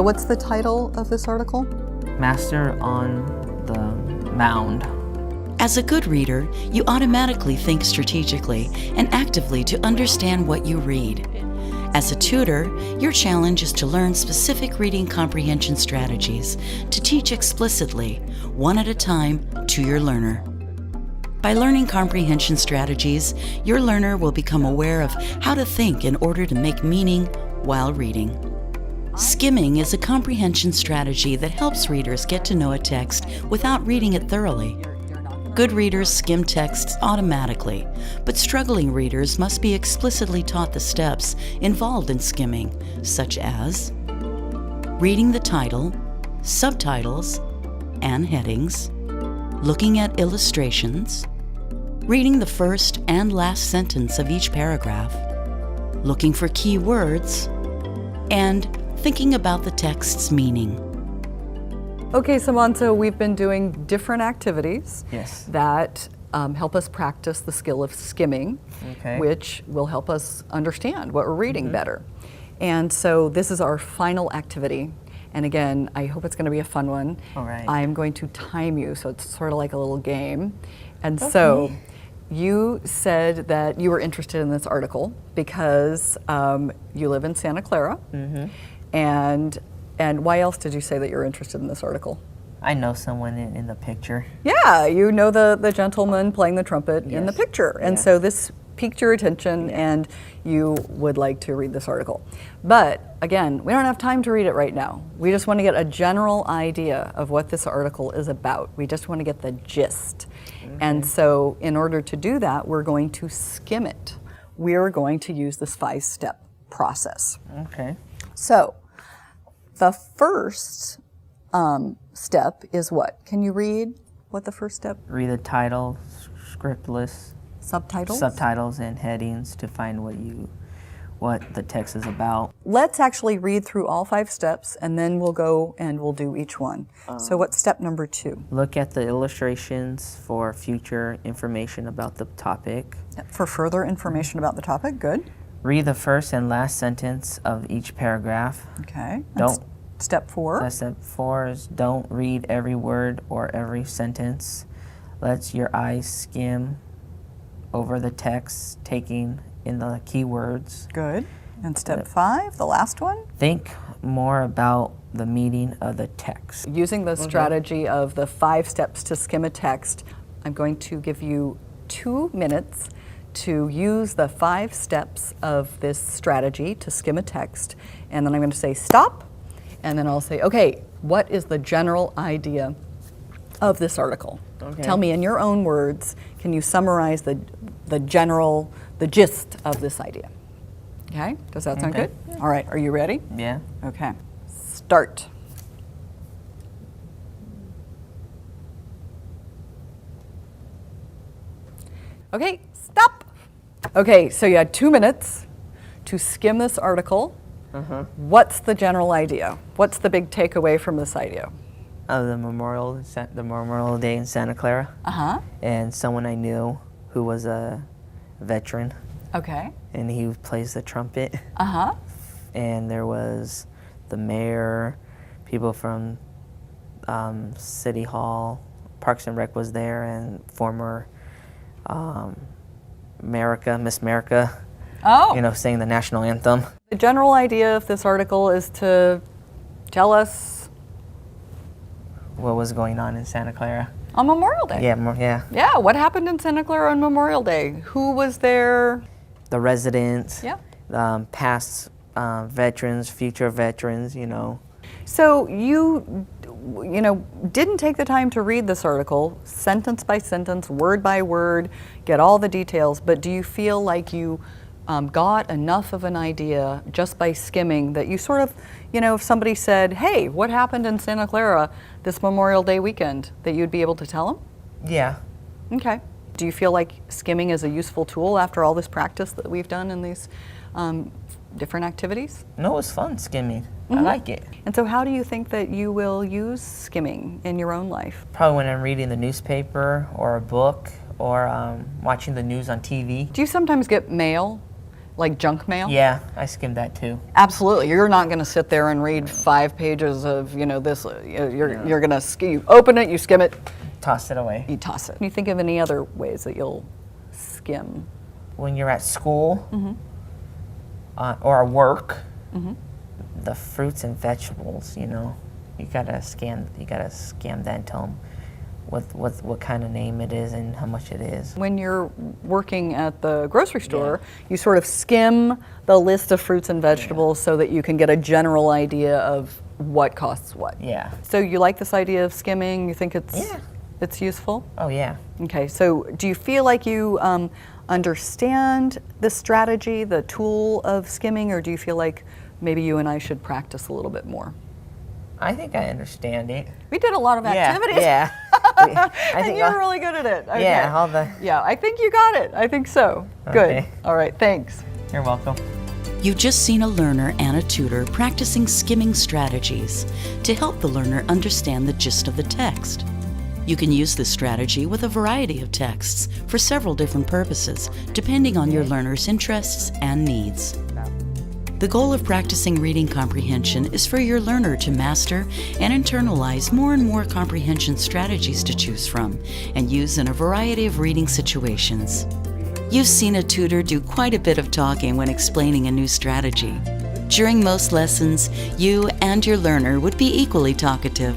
So what's the title of this article? Master on the Mound. As a good reader, you automatically think strategically and actively to understand what you read. As a tutor, your challenge is to learn specific reading comprehension strategies to teach explicitly, one at a time, to your learner. By learning comprehension strategies, your learner will become aware of how to think in order to make meaning while reading. Skimming is a comprehension strategy that helps readers get to know a text without reading it thoroughly. Good readers skim texts automatically, but struggling readers must be explicitly taught the steps involved in skimming, such as reading the title, subtitles, and headings, looking at illustrations, reading the first and last sentence of each paragraph, looking for key words, and thinking about the text's meaning. Okay, Samantha, we've been doing different activities Yes. that help us practice the skill of skimming, Okay. which will help us understand what we're reading better. And so this is our final activity. And again, I hope it's going to be a fun one. All right. I'm going to time you, so it's sort of like a little game. And so you said that you were interested in this article because you live in Santa Clara. And why else did you say that you're interested in this article? I know someone in the picture. Yeah, you know the gentleman playing the trumpet in the Yes. picture. And Yeah. so this piqued your attention and you would like to read this article. But again, we don't have time to read it right now. We just want to get a general idea of what this article is about. We just want to get the gist. And so in order to do that, we're going to skim it. We're going to use this 5-step process. Okay. So the first step is what? Can you read what the first step? Read the title, scriptless, Subtitles? and headings to find what the text is about. Let's actually read through all 5 steps and then we'll go and we'll do each one. So what's step number 2? Look at the illustrations for future information about the topic. For further information about the topic, good. Read the first and last sentence of each paragraph. Okay. And Don't. Step 4. Step 4 is don't read every word or every sentence. Let your eyes skim over the text, taking in the keywords. Good. And step 5, the last one? Think more about the meaning of the text. Using the strategy of the 5 steps to skim a text, I'm going to give you 2 minutes to use the 5 steps of this strategy to skim a text. And then I'm going to say stop. And then I'll say, okay, what is the general idea of this article? Okay. Tell me in your own words, can you summarize the gist of this idea? Okay, does that sound Okay. good? All right, are you ready? Yeah. Okay, start. Okay, stop. Okay, so you had 2 minutes to skim this article. What's the general idea? What's the big takeaway from this idea? The Memorial Day in Santa Clara. And someone I knew who was a veteran, Okay. and he plays the trumpet. Uh-huh. And there was the mayor, people from City Hall, Parks and Rec was there, and former Miss America, Oh. saying the national anthem. The general idea of this article is to tell us What was going on in Santa Clara? on Memorial Day. Yeah. Yeah, what happened in Santa Clara on Memorial Day? Who was there? The residents, Yeah. past veterans, future veterans, So you didn't take the time to read this article, sentence by sentence, word by word, get all the details, but do you feel like you got enough of an idea just by skimming that you sort of, if somebody said, hey, what happened in Santa Clara this Memorial Day weekend, that you'd be able to tell them? Yeah. Okay. Do you feel like skimming is a useful tool after all this practice that we've done in these different activities? No, it was fun skimming. I like it. And so how do you think that you will use skimming in your own life? Probably when I'm reading the newspaper or a book or watching the news on TV. Do you sometimes get mail, Like junk mail? Yeah, I skimmed that too. Absolutely. You're not going to sit there and read 5 pages of, this. You're going to you open it, you skim it, Toss it away. you toss it. Can you think of any other ways that you'll skim? When you're at school or work, the fruits and vegetables, you gotta scan that and tell them what kind of name it is and how much it is. When you're working at the grocery store, you sort of skim the list of fruits and vegetables so that you can get a general idea of what costs what. Yeah. So you like this idea of skimming? You think it's useful? Oh yeah. Okay, so do you feel like you understand the strategy, the tool of skimming, or do you feel like maybe you and I should practice a little bit more? I think I understand it. We did a lot of activities. Yeah. And you're really good at it. Okay. Yeah, Yeah, I think you got it. I think so. Okay. Good. All right, thanks. You're welcome. You've just seen a learner and a tutor practicing skimming strategies to help the learner understand the gist of the text. You can use this strategy with a variety of texts for several different purposes, depending on your learner's interests and needs. The goal of practicing reading comprehension is for your learner to master and internalize more and more comprehension strategies to choose from and use in a variety of reading situations. You've seen a tutor do quite a bit of talking when explaining a new strategy. During most lessons, you and your learner would be equally talkative.